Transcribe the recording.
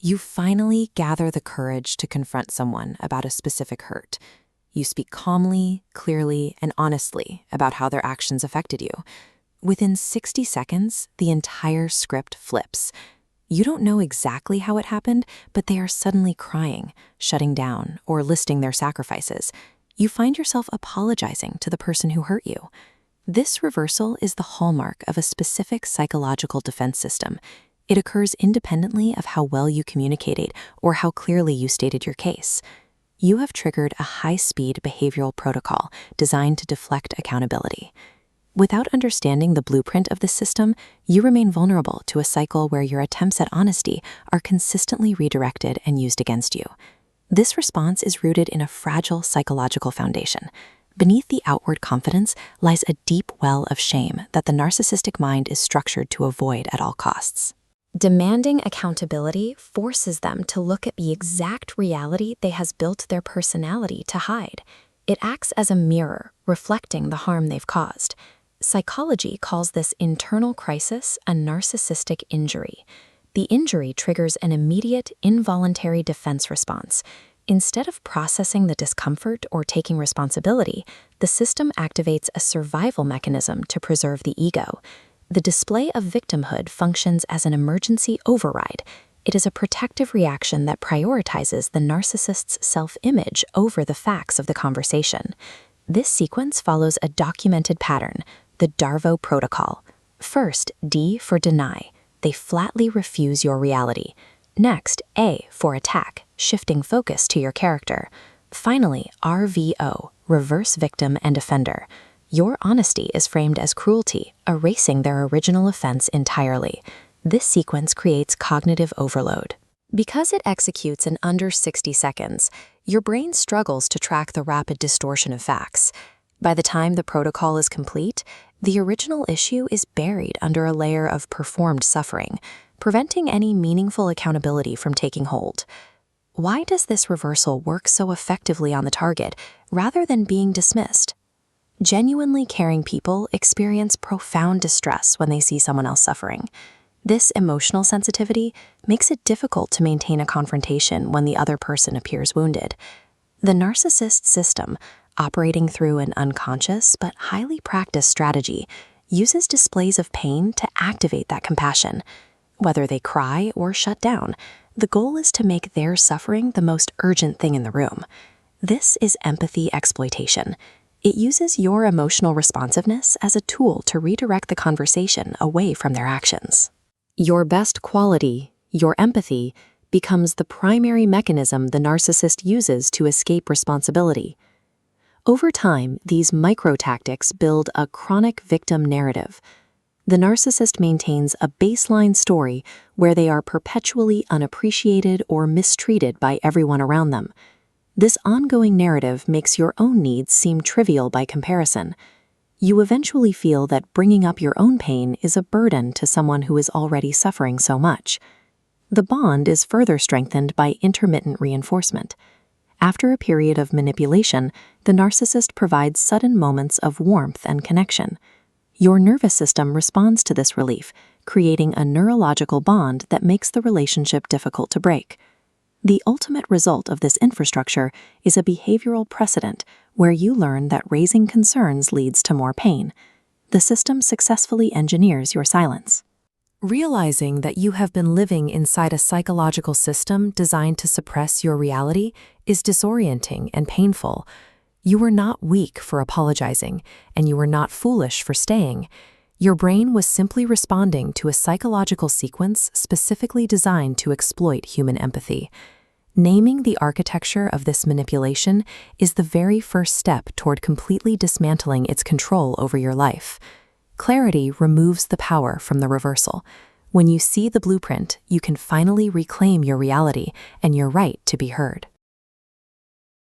You finally gather the courage to confront someone about a specific hurt. You speak calmly, clearly, and honestly about how their actions affected you. Within 60 seconds, the entire script flips. You don't know exactly how it happened, but they are suddenly crying, shutting down, or listing their sacrifices. You find yourself apologizing to the person who hurt you. This reversal is the hallmark of a specific psychological defense system. It occurs independently of how well you communicated or how clearly you stated your case. You have triggered a high-speed behavioral protocol designed to deflect accountability. Without understanding the blueprint of the system, you remain vulnerable to a cycle where your attempts at honesty are consistently redirected and used against you. This response is rooted in a fragile psychological foundation. Beneath the outward confidence lies a deep well of shame that the narcissistic mind is structured to avoid at all costs. Demanding accountability forces them to look at the exact reality they has built their personality to hide. It acts as a mirror, reflecting the harm they've caused. Psychology calls this internal crisis a narcissistic injury. The injury triggers an immediate, involuntary defense response. Instead of processing the discomfort or taking responsibility, the system activates a survival mechanism to preserve the ego. The display of victimhood functions as an emergency override. It is a protective reaction that prioritizes the narcissist's self-image over the facts of the conversation. This sequence follows a documented pattern, the DARVO protocol. First, D for deny. They flatly refuse your reality. Next, A for attack, shifting focus to your character. Finally, RVO, reverse victim and offender. Your honesty is framed as cruelty, erasing their original offense entirely. This sequence creates cognitive overload. Because it executes in under 60 seconds, your brain struggles to track the rapid distortion of facts. By the time the protocol is complete, the original issue is buried under a layer of performed suffering, preventing any meaningful accountability from taking hold. Why does this reversal work so effectively on the target rather than being dismissed? Genuinely caring people experience profound distress when they see someone else suffering. This emotional sensitivity makes it difficult to maintain a confrontation when the other person appears wounded. The narcissist system, operating through an unconscious but highly practiced strategy, uses displays of pain to activate that compassion. Whether they cry or shut down, the goal is to make their suffering the most urgent thing in the room. This is empathy exploitation. It uses your emotional responsiveness as a tool to redirect the conversation away from their actions. Your best quality, your empathy, becomes the primary mechanism the narcissist uses to escape responsibility. Over time, these micro-tactics build a chronic victim narrative. The narcissist maintains a baseline story where they are perpetually unappreciated or mistreated by everyone around them. This ongoing narrative makes your own needs seem trivial by comparison. You eventually feel that bringing up your own pain is a burden to someone who is already suffering so much. The bond is further strengthened by intermittent reinforcement. After a period of manipulation, the narcissist provides sudden moments of warmth and connection. Your nervous system responds to this relief, creating a neurological bond that makes the relationship difficult to break. The ultimate result of this infrastructure is a behavioral precedent where you learn that raising concerns leads to more pain. The system successfully engineers your silence. Realizing that you have been living inside a psychological system designed to suppress your reality is disorienting and painful. You were not weak for apologizing, and you were not foolish for staying. Your brain was simply responding to a psychological sequence specifically designed to exploit human empathy. Naming the architecture of this manipulation is the very first step toward completely dismantling its control over your life. Clarity removes the power from the reversal. When you see the blueprint, you can finally reclaim your reality and your right to be heard.